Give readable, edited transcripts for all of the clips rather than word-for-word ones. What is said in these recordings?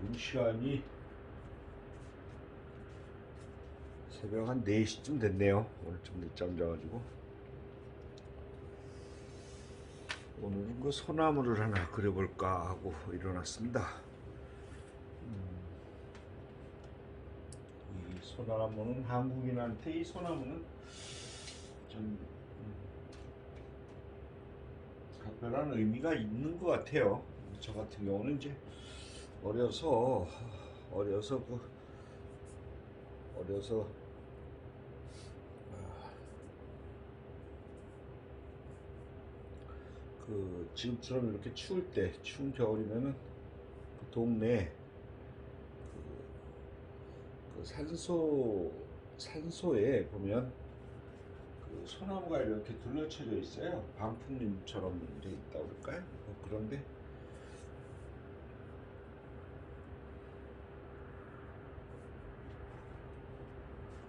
지금 시간이 새벽 한 4시쯤 됐네요. 오늘 좀 늦잠 자가지고. 오늘은 그 소나무를 하나 그려볼까 하고 일어났습니다. 이 소나무는 한국인한테 이 소나무는 좀 각별한 의미가 있는 것 같아요. 저 같은 경우는 이제 어려서 그 지금처럼 이렇게 추울 때, 추운 겨울이면은 그 동네 그 산소에 보면 그 소나무가 이렇게 둘러쳐져 있어요. 방풍림처럼 돼 있다고 그럴까요? 그런데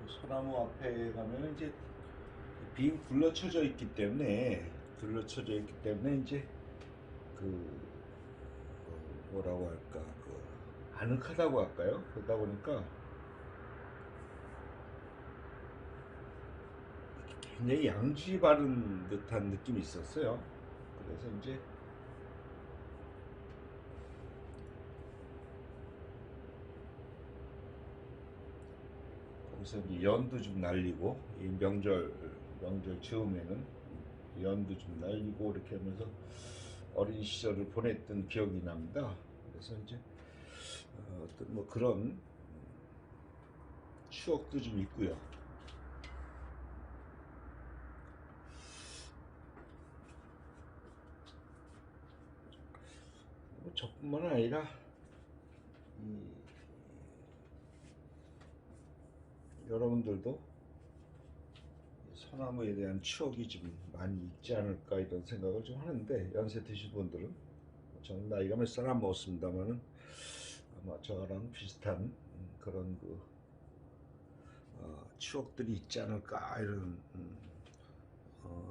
그 소나무 앞에 가면 이제 빙 둘러쳐져 있기 때문에 이제 그 뭐라고 할까, 그 아늑하다고 할까요? 그러다 보니까 굉장히 양지 바른 듯한 느낌이 있었어요. 그래서 이제 거기서 이제 연도 좀 날리고, 이 명절 즈음에는 연도 좀 날리고 이렇게 하면서 어린 시절을 보냈던 기억이 납니다. 그래서 이제 어떤 뭐 그런 추억도 좀 있고요. 뭐 저뿐만 아니라 여러분들도 소나무에 대한 추억이 좀 많이 있지 않을까 이런 생각을 좀 하는데, 연세 드신 분들은, 저는 나이가 몇 살 안 먹었습니다만은 아마 저랑 비슷한 그런 추억들이 있지 않을까 이런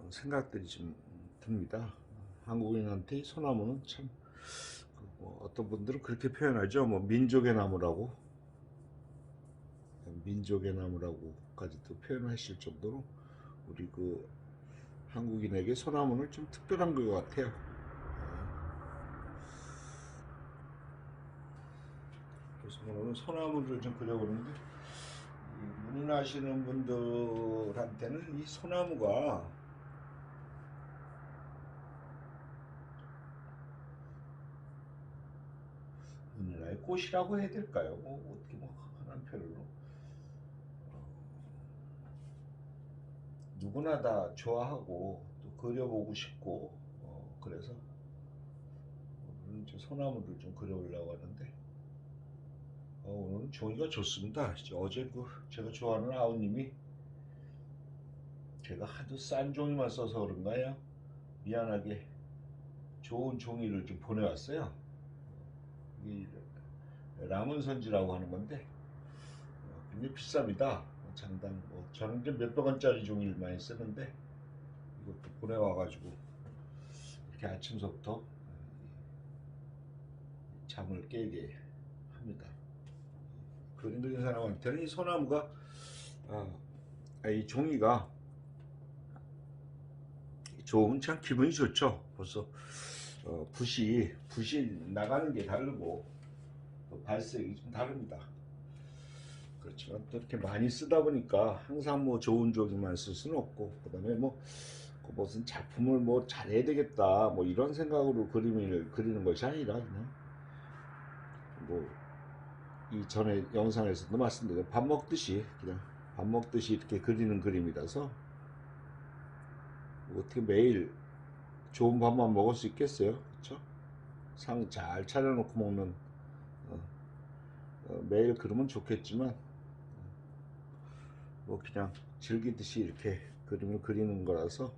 생각들이 좀 듭니다. 한국인한테 이 소나무는 참, 뭐 어떤 분들은 그렇게 표현하죠. 뭐 민족의 나무라고까지도 표현하실 정도로 우리 그 한국인에게 소나무는 좀 특별한 것 같아요. 그래서 오늘은 소나무를 좀 그려보는데, 문인하시는 분들한테는 이 소나무가 문인화의 꽃이라고 해야 될까요? 뭐 어떻게 뭐 하는 표현으로 누구나 다 좋아하고 또 그려보고 싶고, 그래서 오늘은 이제 소나무를 좀 그려보려고 하는데, 오늘은 종이가 좋습니다. 어제 그 제가 좋아하는 아우님이 제가 하도 싼 종이만 써서 그런가요? 미안하게 좋은 종이를 좀 보내왔어요. 이 라문선지라고 하는 건데 굉장히 비쌉니다. 장당 뭐 저는 이제 몇백 원짜리 종이를 많이 쓰는데 이것도 보내와가지고 이렇게 아침서부터 잠을 깨게 합니다. 그림 그리는 사람한테는 이 소나무가, 이 종이가 좋으면 참 기분이 좋죠. 벌써 붓이 나가는 게 다르고 또 발색이 좀 다릅니다. 그렇지만 또 이렇게 많이 쓰다 보니까 항상 뭐 좋은 종이만 쓸 수는 없고, 그다음에 뭐 그 무슨 작품을 뭐 잘해야 되겠다 뭐 이런 생각으로 그림을 그리는 것이 아니라 그냥 뭐 이전에 영상에서도 말씀드린 밥 먹듯이 그냥 밥 먹듯이 이렇게 그리는 그림이라서 뭐 어떻게 매일 좋은 밥만 먹을 수 있겠어요? 그렇죠? 상 잘 차려놓고 먹는, 매일 그러면 좋겠지만 뭐 그냥 즐기듯이 이렇게 그림을 그리는 거라서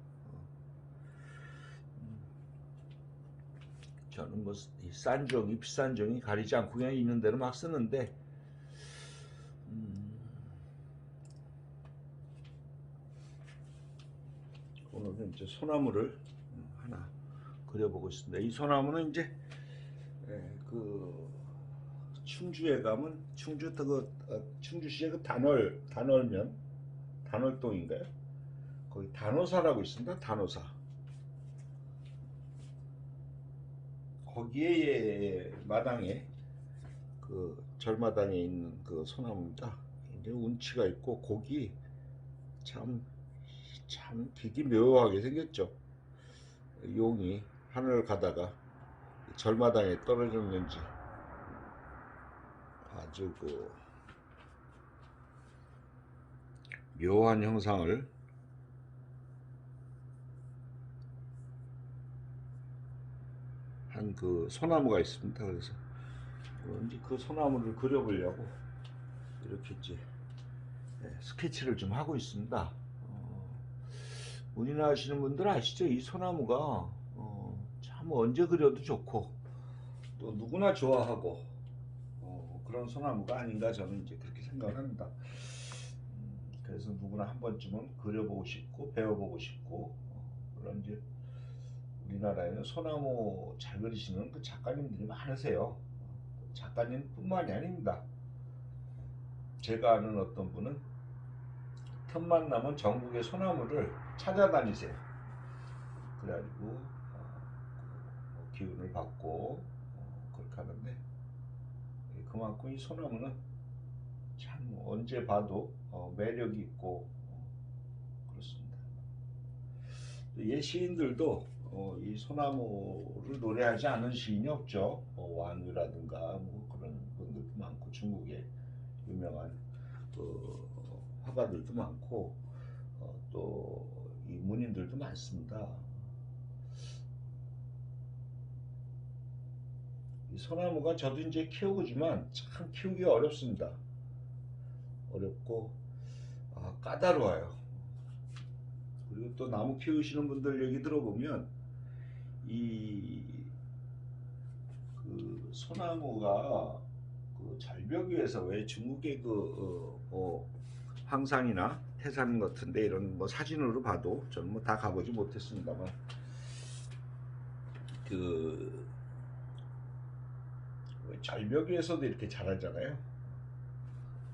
저는 뭐 싼 종이 비싼 종이 가리지 않고 그냥 있는 대로 막 쓰는데, 오늘은 이제 소나무를 하나 그려보고 있습니다. 이 소나무는 이제 그 충주에 가면 충주시의 그 단월동인가요? 거기 단오사라고 있습니다. 단오사. 거기에 마당에 그 절마당에 있는 그 소나무입니다. 굉장히 운치가 있고 고기 참 되게 묘하게 생겼죠. 용이 하늘을 가다가 절마당에 떨어졌는지 아주 그 묘한 형상을 한 그 소나무가 있습니다. 그래서 이제 그 소나무를 그려보려고 이렇게 이제 스케치를 좀 하고 있습니다. 문이나 하시는 분들 아시죠? 이 소나무가 참 언제 그려도 좋고 또 누구나 좋아하고 그런 소나무가 아닌가 저는 이제 그렇게 생각을 합니다. 그래서 누구나 한 번쯤은 그려보고 싶고 배워보고 싶고 물론 이제 우리나라에는 소나무 잘 그리시는 그 작가님들이 많으세요. 작가님뿐만이 아닙니다. 제가 아는 어떤 분은 틈만 나면 전국의 소나무를 찾아다니세요. 그래가지고 기운을 받고 그렇게 하는데 그만큼 이 소나무는 참 언제 봐도 매력이 있고 그렇습니다. 옛 시인들도 이 소나무를 노래하지 않은 시인이 없죠. 왕유라든가 뭐 그런 분들도 많고 중국의 유명한 그 화가들도 많고 또 이 문인들도 많습니다. 이 소나무가 저도 이제 키우지만 참 키우기가 어렵습니다. 어렵고 까다로워요. 그리고 또 나무 키우시는 분들 얘기 들어보면 그 소나무가 그 절벽 위에서 왜 중국의 황산이나 태산 같은데 이런 뭐 사진으로 봐도 저는 뭐 다 가보지 못했습니다만 그 절벽 위에서도 이렇게 자라잖아요.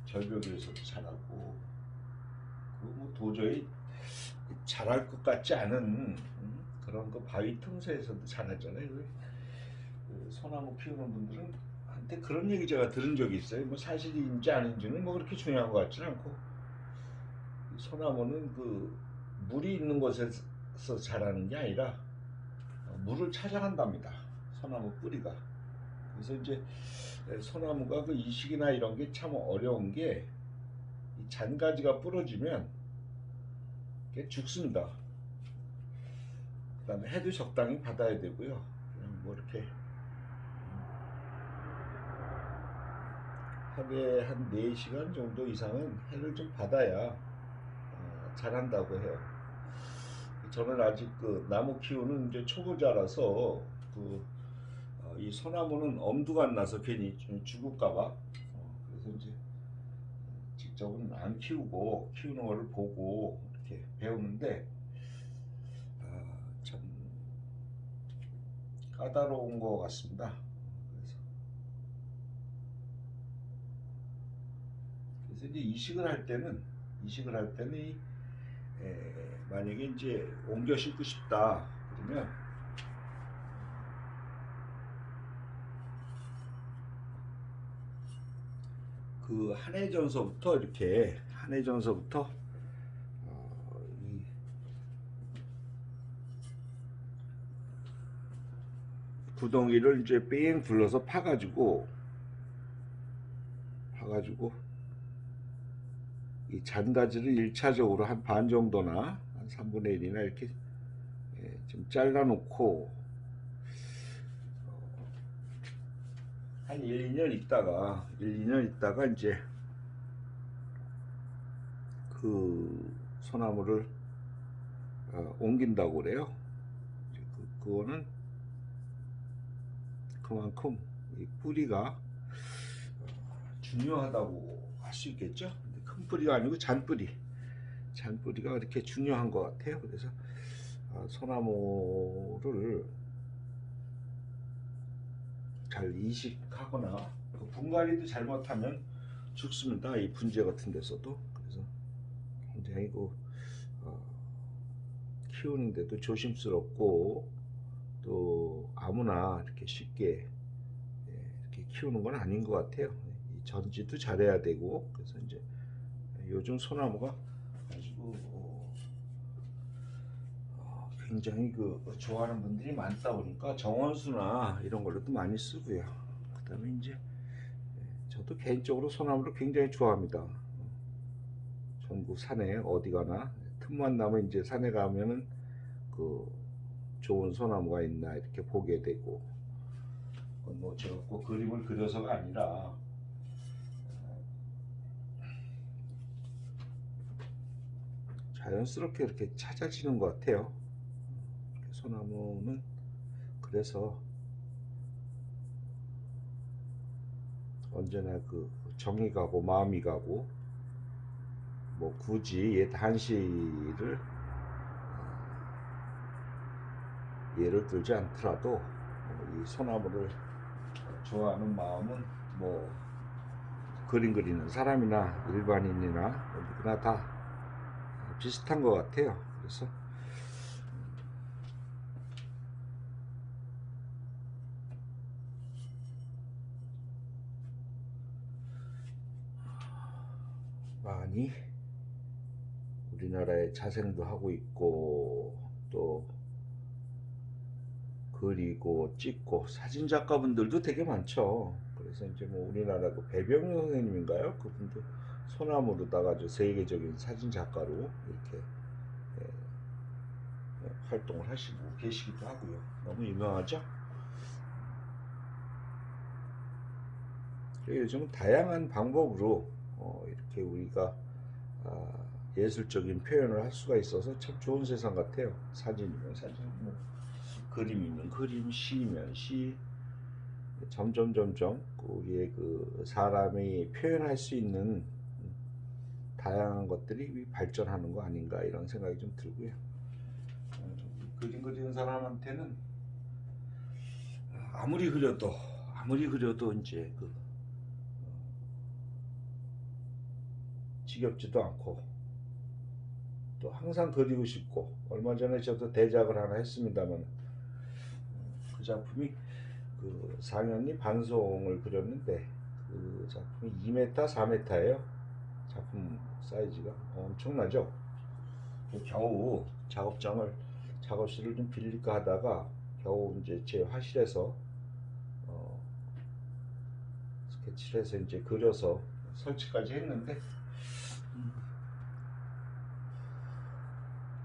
절벽 위에서도 자라고 뭐 도저히 자랄 것 같지 않은 그런 그 바위 틈새에서도 자라잖아요. 그 소나무 키우는 분들은 한테 그런 얘기 제가 들은 적이 있어요. 뭐 사실인지 아닌지는 뭐 그렇게 중요한 것 같지는 않고 소나무는 그 물이 있는 곳에서 자라는 게 아니라 물을 찾아간답니다. 소나무 뿌리가. 그래서 이제 소나무가 그 이식이나 이런 게 참 어려운 게 이 잔가지가 부러지면 죽습니다. 그 다음에 해도 적당히 받아야 되고요. 그냥 뭐 이렇게 하루에 한 4시간 정도 이상은 해를 좀 받아야 자란다고 해요. 저는 아직 그 나무 키우는 이제 초보자라서 이 소나무는 엄두가 안 나서 괜히 죽을까봐 그래서 이제 직접은 안 키우고 키우는 거를 보고 이렇게 배우는데 참 까다로운 것 같습니다. 그래서 이제 이식을 할 때는 만약에 이제 옮겨 심고 싶다 그러면 그 한해전서부터 이렇게 이 구덩이를 이제 뺑 둘러서 파가지고 이 잔가지를 1차적으로 한 반 정도나 한 3분의 1이나 이렇게 좀 잘라 놓고 한 1, 2년 있다가 이제 그 소나무를 옮긴다고 그래요. 그거는 그만큼 이 뿌리가 중요하다고 할 수 있겠죠. 큰 뿌리가 아니고 잔뿌리가 그렇게 중요한 것 같아요. 그래서 소나무를 잘 이식하거나 그 분갈이도 잘못하면 죽습니다. 이 분재 같은 데서도. 그래서 굉장히 어, 키우는데도 조심스럽고 또 아무나 이렇게 쉽게 이렇게 키우는 건 아닌 것 같아요. 이 전지도 잘해야 되고. 그래서 이제 요즘 소나무가 가지고 굉장히 좋아하는 분들이 많다 보니까 정원수나 이런 걸로도 많이 쓰고요. 그다음에 이제 저도 개인적으로 소나무를 굉장히 좋아합니다. 전국 산에 어디 가나 틈만 나면 이제 산에 가면은 그 좋은 소나무가 있나 이렇게 보게 되고, 뭐 제가 꼭 그림을 그려서가 아니라 자연스럽게 이렇게 찾아지는 것 같아요. 소나무는 그래서 언제나 정이 가고 마음이 가고, 뭐 굳이 옛 한시를 예를 들지 않더라도 이 소나무를 좋아하는 마음은 뭐 그림 그리는 사람이나 일반인이나 누구나 다 비슷한 것 같아요. 그래서 많이 우리나라에 자생도 하고 있고, 또 그리고 찍고 사진 작가분들도 되게 많죠. 그래서 이제 뭐 우리나라 배병 선생님인가요? 그분도 소나무로다가 아주 세계적인 사진 작가로 이렇게 활동을 하시고 계시기도 하고요. 너무 유명하죠. 요즘은 다양한 방법으로 이렇게 우리가 예술적인 표현을 할 수가 있어서 참 좋은 세상 같아요. 사진이면 사진, 뭐 그림이면 그림, 시면 시, 점점 우리의 사람이 표현할 수 있는 다양한 것들이 발전하는 거 아닌가 이런 생각이 좀 들고요. 그림 그리는 사람한테는 아무리 그려도 이제 지겹지도 않고, 또 항상 그리고 싶고. 얼마 전에 저도 대작을 하나 했습니다만, 그 작품이 상현리 반송을 그렸는데 그 작품이 2m, 4m예요. 작품 사이즈가 엄청나죠. 겨우 작업실을 좀 빌릴까 하다가 겨우 이제 제 화실에서 스케치를 해서 이제 그려서 설치까지 했는데,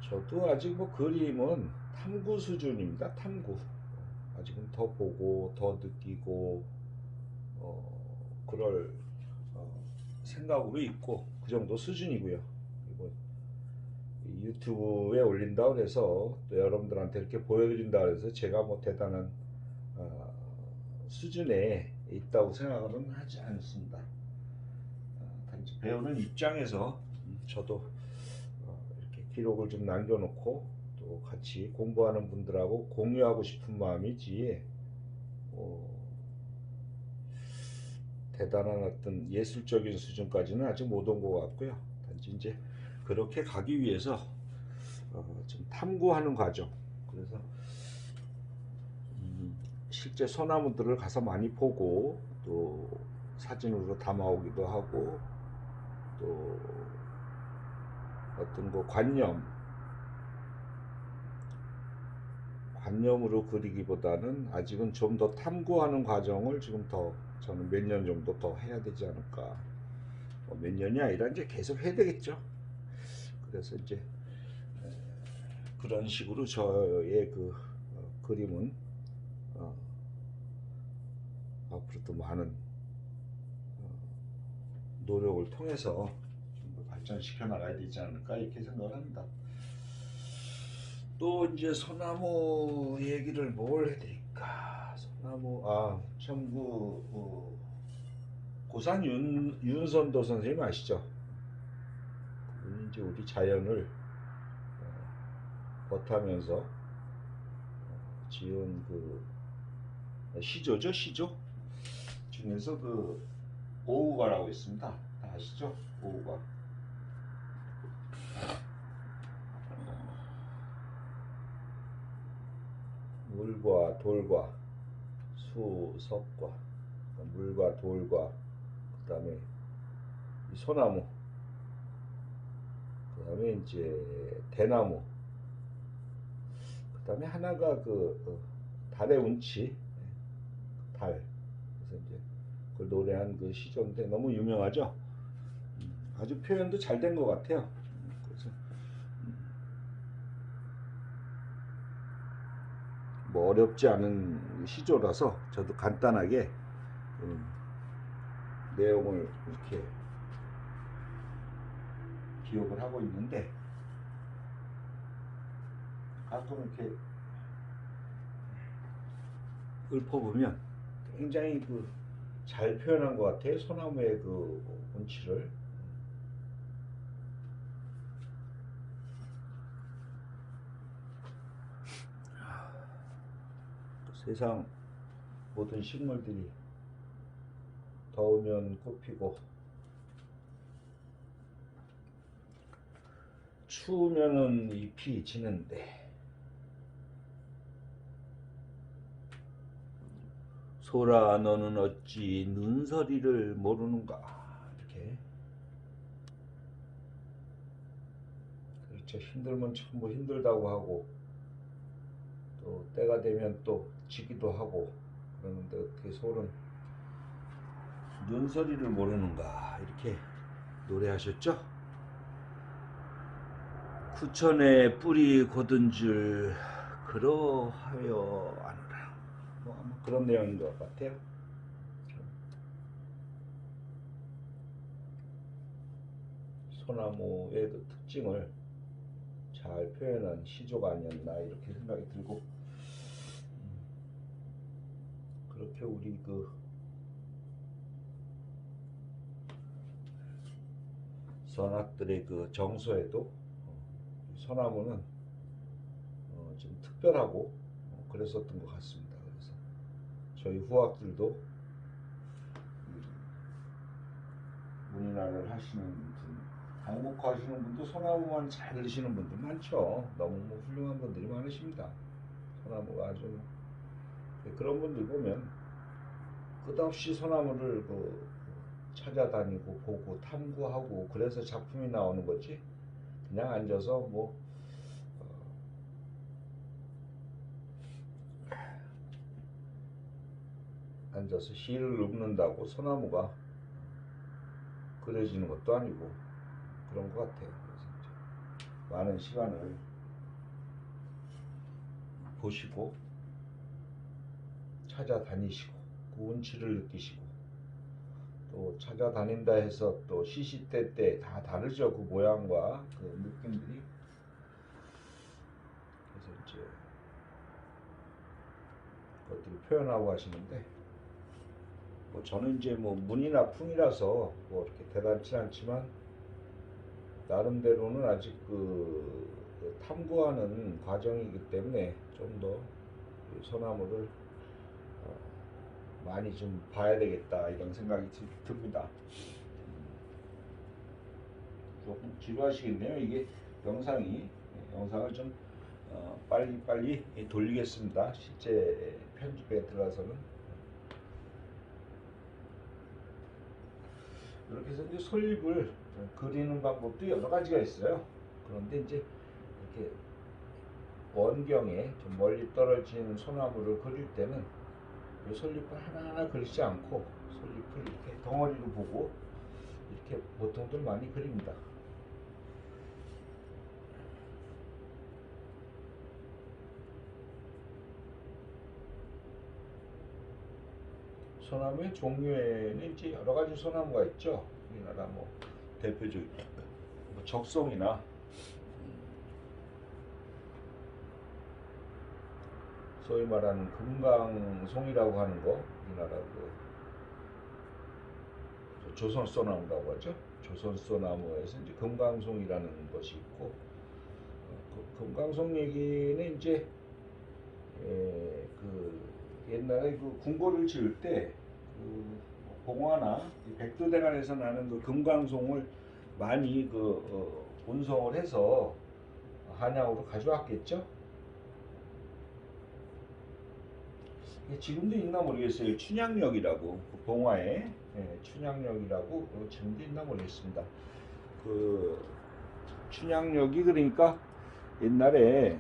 저도 아직 뭐 그림은 탐구 수준입니다. 탐구. 아직은 더 보고 더 느끼고 그럴 생각으로 있고, 그 정도 수준이고요. 그리고 유튜브에 올린다 그래서 또 여러분들한테 이렇게 보여드린다 그래서 제가 뭐 대단한 수준에 있다고 생각은 하지 않습니다. 단지 배우는 입장에서 저도 이렇게 기록을 좀 남겨놓고 또 같이 공부하는 분들하고 공유하고 싶은 마음이지, 대단한 어떤 예술적인 수준까지는 아직 못 온 것 같고요. 단지 이제 그렇게 가기 위해서 좀 탐구하는 과정. 그래서 실제 소나무들을 가서 많이 보고, 또 사진으로 담아오기도 하고, 또 어떤 관념으로 그리기보다는 아직은 좀 더 탐구하는 과정을 지금 더 저는 몇 년 정도 더 해야 되지 않을까. 몇 년이 아니라 이제 계속 해야 되겠죠. 그래서 이제 그런 식으로 저의 그림은 앞으로도 많은 노력을 통해서 좀 더 발전시켜 나가야 되지 않을까 이렇게 생각을 합니다. 또 이제 소나무 얘기를 뭘 해드릴까. 소나무, 참 고산 윤선도 선생님 아시죠? 그분이 이제 우리 자연을 버타면서 지은 시조죠, 시조 중에서 그 오우가라고 있습니다. 다 아시죠? 오우가. 물과 돌과 수석과 물과 돌과 그 다음에 소나무, 그 다음에 이제 대나무, 그 다음에 하나가 그 달의 운치, 달. 그래서 이제 그걸 노래한 그 시조인데 너무 유명하죠. 아주 표현도 잘 된 것 같아요. 그래서 뭐 어렵지 않은 시조라서 저도 간단하게 내용을 이렇게 기억을 하고 있는데, 가끔 이렇게 읊어보면 굉장히 그 잘 표현한 것 같아요. 소나무의 그 운치를. 세상 모든 식물들이 더우면 꽃피고 추우면은 잎이 지는데, 소라 너는 어찌 눈서리를 모르는가. 이렇게. 그렇죠. 힘들면 전부 힘들다고 하고 또 때가 되면 또 지기도 하고 그러는데 어떻게 소는 눈서리를 모르는가. 이렇게 노래하셨죠. 구천에 뿌리 곧은 줄 그러하여 아노라. 뭐 아마 그런 내용인 것 같아요. 소나무의 그 특징을 잘 표현한 시조가 아니었나 이렇게 생각이 들고, 그렇게 우리 그 선악들의 그 정서에도 소나무는 좀 특별하고 그랬었던 것 같습니다. 그래서 저희 후학들도 문인화를 하시는 분, 한국화 하시는 분도 소나무만 잘 들으시는 분들 많죠. 너무 뭐 훌륭한 분들이 많으십니다. 소나무가 아주. 그런 분들 보면 끝없이 소나무를 그 찾아다니고 보고 탐구하고 그래서 작품이 나오는 거지, 그냥 앉아서 뭐 앉아서 시를 읊는다고 소나무가 그려지는 것도 아니고 그런 것 같아요. 그래서 이제 많은 시간을 보시고 찾아다니시고 그 운치를 느끼시고, 또 찾아다닌다 해서 또 시시때때 다 다르죠. 그 모양과 그 느낌들이. 그래서 이제 그것들을 표현하고 하시는데, 뭐 저는 이제 뭐 문이나 풍이라서 뭐 이렇게 대단치 않지만 나름대로는 아직 그 탐구하는 과정이기 때문에 좀 더 소나무를 많이 좀 봐야 되겠다 이런 생각이 듭니다. 조금 지루하시겠네요. 이게 영상을 좀 빨리 돌리겠습니다. 실제 편집에 들어가서는. 이렇게 해서 이제 솔잎을 그리는 방법도 여러 가지가 있어요. 그런데 이제 이렇게 원경에 좀 멀리 떨어진 소나무를 그릴 때는 이 솔잎을 하나하나 그리지 않고 솔잎을 이렇게 덩어리로 보고 이렇게 보통들 많이 그립니다. 소나무의 종류에는 이제 여러 가지 소나무가 있죠. 우리나라 뭐 대표적인 뭐 적송이나 소위 말하는 금강송이라고 하는 거, 우리나라 그 조선소나무라고 하죠. 조선소나무에서 이제 금강송이라는 것이 있고, 그 금강송 얘기는 이제 그 옛날에 그 궁궐을 지을 때 그 봉화나 백두대간에서 나는 그 금강송을 많이 운송을 해서 한양으로 가져왔겠죠. 이게 지금도 있나 모르겠어요. 춘향역이라고 그 봉화에 춘향역이라고 지금도 있나 모르겠습니다. 그 춘향역이 그러니까 옛날에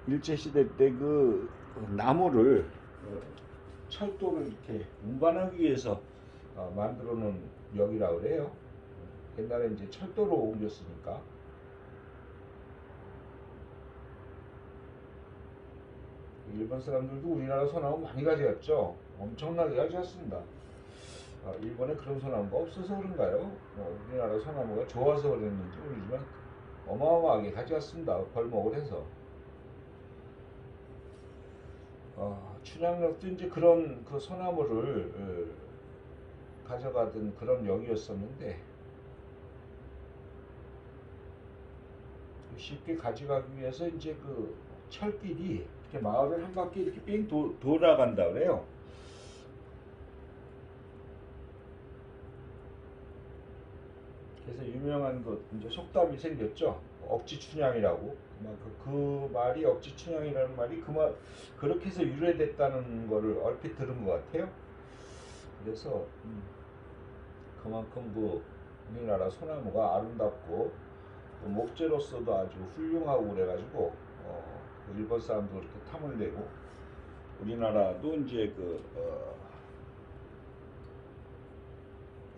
일제시대 때 그 나무를 철도를 이렇게 운반하기 위해서 만들어 놓은 역이라고 그래요. 옛날에 이제 철도로 옮겼으니까. 일본 사람들도 우리나라 소나무 많이 가져갔죠. 엄청나게 가져갔습니다. 일본에 그런 소나무가 없어서 그런가요? 우리나라 소나무가 좋아서 그랬는지 모르지만 어마어마하게 가져갔습니다. 벌목을 해서. 춘향역도 이제 그런 그 소나무를 가져가던 그런 역이었었는데 쉽게 가져가기 위해서 이제 그 철길이 이렇게 마을을 한 바퀴 이렇게 뺑 돌아간다 그래요. 그래서 유명한 그 이제 속담이 생겼죠. 억지춘향이라고. 그 말이 억지춘향이라는 말이 그렇게 해서 유래됐다는 거를 얼핏 들은 것 같아요. 그래서 그만큼 그 우리나라 소나무가 아름답고 목재로서도 아주 훌륭하고 그래가지고 일본 사람도 그렇게 탐을 내고 우리나라도 이제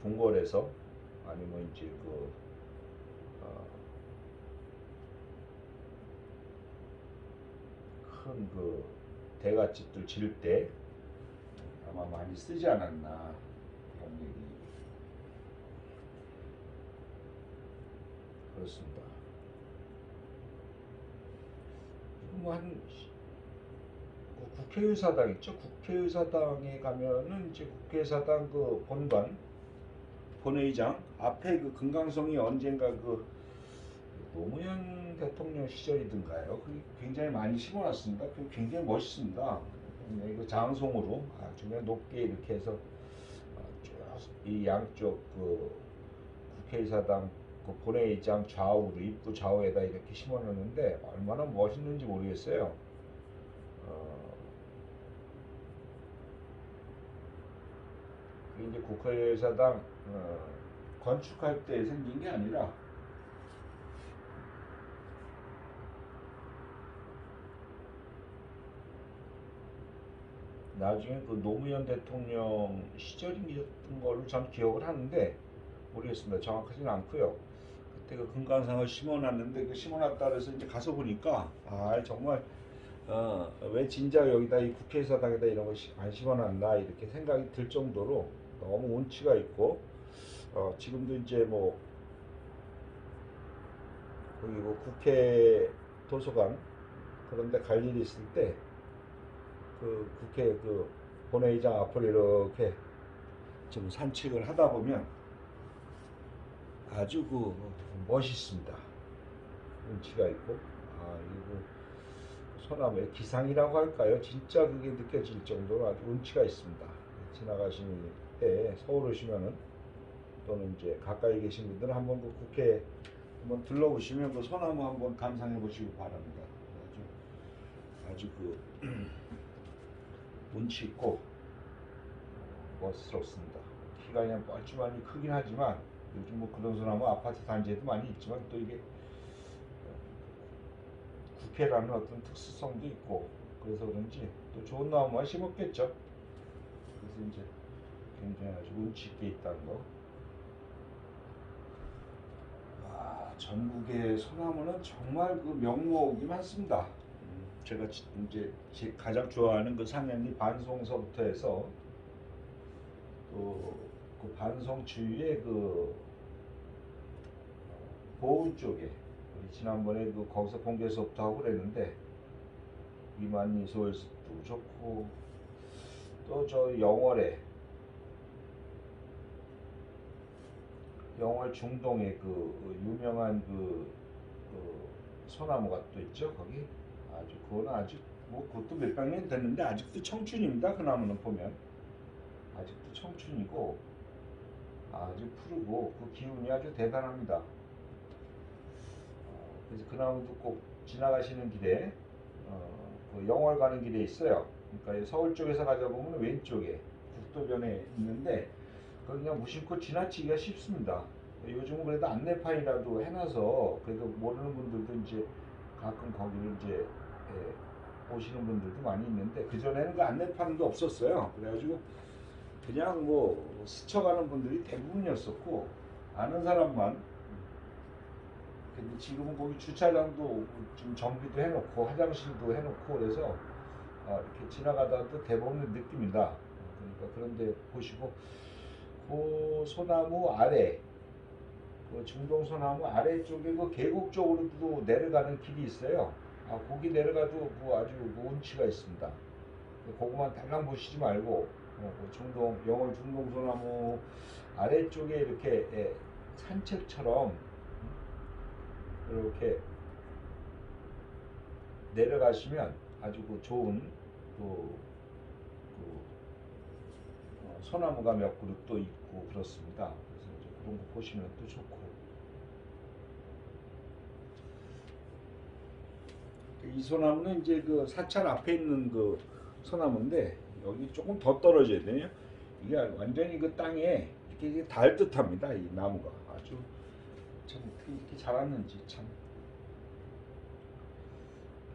궁궐에서 아니면 이제 큰 대갓집들 지을 때 아마 많이 쓰지 않았나 그런 얘기. 그렇습니다. 한 국회의사당 있죠. 국회의사당에 가면은 이제 국회의사당 그 본회의장 앞에 그 금강송이 언젠가 그 노무현 대통령 시절이든가요. 그게 굉장히 많이 심어놨습니다. 그 굉장히 멋있습니다. 그 장송으로 아주 높게 이렇게 해서 이 양쪽 그 국회의사당 그 본회의장 좌우로 입구 좌우에다 이렇게 심어놨는데 얼마나 멋있는지 모르겠어요. 이제 국회의사당 건축할 때 생긴 게 아니라 나중에 그 노무현 대통령 시절이었던 걸로 전 기억을 하는데 모르겠습니다. 정확하지는 않고요. 그때 그 금강산을 심어놨는데 그 심어놨다 그래서 이제 가서 보니까 정말 왜 진작 여기다 이 국회의사당에다 이런 거 안 심어놨나 이렇게 생각이 들 정도로 너무 운치가 있고 지금도 이제 뭐 거기 뭐 국회 도서관 그런데 갈 일이 있을 때 그 국회 그 본회의장 앞을 이렇게 좀 산책을 하다 보면 아주 멋있습니다. 운치가 있고 이거 소나무의 기상이라고 할까요? 진짜 그게 느껴질 정도로 아주 운치가 있습니다. 지나가시는 때 서울 오시면은 또는 이제 가까이 계신 분들은 한번 그 국회 한번 들러보시면 그 소나무 한번 감상해 보시기 바랍니다. 아주 운치 있고 멋스럽습니다. 키가 그냥 뻘쭘하니 크긴 하지만 요즘 뭐 그런 소나무 아파트 단지에도 많이 있지만 또 이게 국회라는 어떤 특수성도 있고 그래서 그런지 또 좋은 나무만 심었겠죠. 그래서 이제 굉장히 아주 운치 있게 있다는 거. 전국의 소나무는 정말 그 명목이 많습니다. 제가 이제 가장 좋아하는 그 상현리 반송서부터 해서 또 그 반송 주위에 그 보은 쪽에 지난번에 거기서 공개 수업도 하고 그랬는데 이만희 소일숲도 좋고 또 저 영월 중동에 그 유명한 소나무가 또 있죠. 거기 그거는 아주 뭐 그것도 몇백 년 됐는데 아직도 청춘입니다. 그 나무는 보면 아직도 청춘이고 아주 푸르고 그 기운이 아주 대단합니다. 그래서 그 나무도 꼭 지나가시는 길에 그 영월 가는 길에 있어요. 그러니까 서울 쪽에서 가다 보면 왼쪽에 국도변에 있는데 그냥 무심코 지나치기가 쉽습니다. 요즘은 그래도 안내판이라도 해놔서 그래도 모르는 분들도 이제 가끔 거기를 이제 오시는 분들도 많이 있는데 그전에는 그 안내판도 없었어요. 그래가지고 그냥 뭐 스쳐가는 분들이 대부분이었었고 아는 사람만. 근데 지금은 거기 주차장도 좀 정비도 해놓고 화장실도 해놓고 그래서 이렇게 지나가다도 대부분 느낍니다. 그러니까 그런데 보시고 그 소나무 아래 그 중동 소나무 아래쪽에 그 계곡 쪽으로도 내려가는 길이 있어요. 거기 내려가도 그 아주 그 운치가 있습니다. 그거만 달랑 보시지 말고 그 중동 영월 중동 소나무 아래쪽에 이렇게 산책처럼 이렇게 내려가시면 아주 그 좋은 그 소나무가 몇 그룹 또 있고 그렇습니다. 그래서 이제 그런 거 보시면 또 좋고. 이 소나무는 이제 그 사찰 앞에 있는 그 소나무인데 여기 조금 더 떨어져야 되네요. 이게 완전히 그 땅에 이렇게 닿을 듯합니다. 이 나무가 아주 참 어떻게 이렇게 자랐는지 참.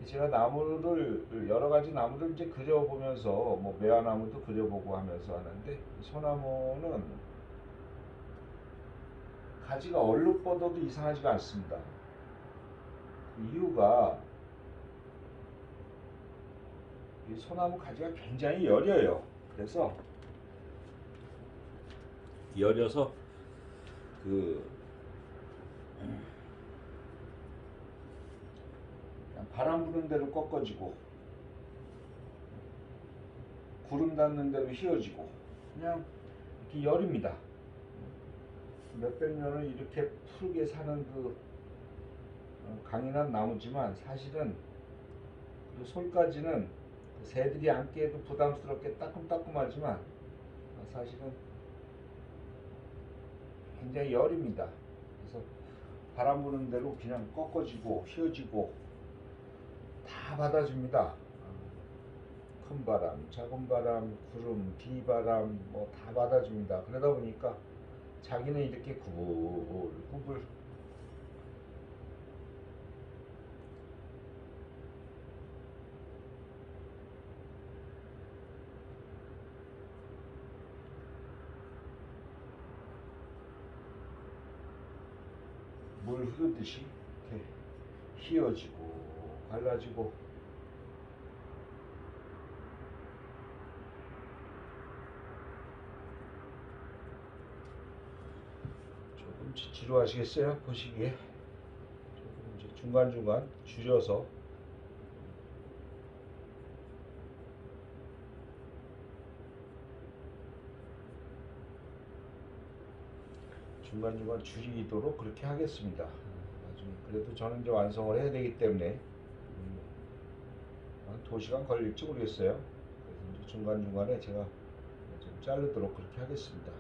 제가 나무를 여러 가지 나무를 이제 그려보면서 뭐 매화나무도 그려보고 하면서 하는데 소나무는 가지가 얼룩 뻗어도 이상하지가 않습니다. 그 이유가 이 소나무 가지가 굉장히 여려요. 그래서 여려서 그 그냥 바람 부는 대로 꺾어지고 구름 닿는 대로 휘어지고 그냥 이렇게 여립니다. 몇백 년을 이렇게 푸르게 사는 그 강인한 나무지만 사실은 그 솔까지는 새들이 앉기에도 부담스럽게 따끔따끔하지만 사실은 굉장히 여립니다. 그래서 바람 부는 대로 그냥 꺾어지고 휘어지고 다 받아줍니다. 큰 바람, 작은 바람, 구름, 비바람 뭐 다 받아줍니다. 그러다 보니까 자기는 이렇게 구불구불 물 흐르듯이 이렇게 휘어지고 갈라지고 조금 지루하시겠어요? 보시기에 조금 이제 중간중간 줄여서 중간중간 줄이도록 그렇게 하겠습니다. 나중에 그래도 저는 이제 완성을 해야 되기 때문에 한 2시간 걸릴지 모르겠어요. 그래서 이제 중간중간에 제가 좀 자르도록 그렇게 하겠습니다.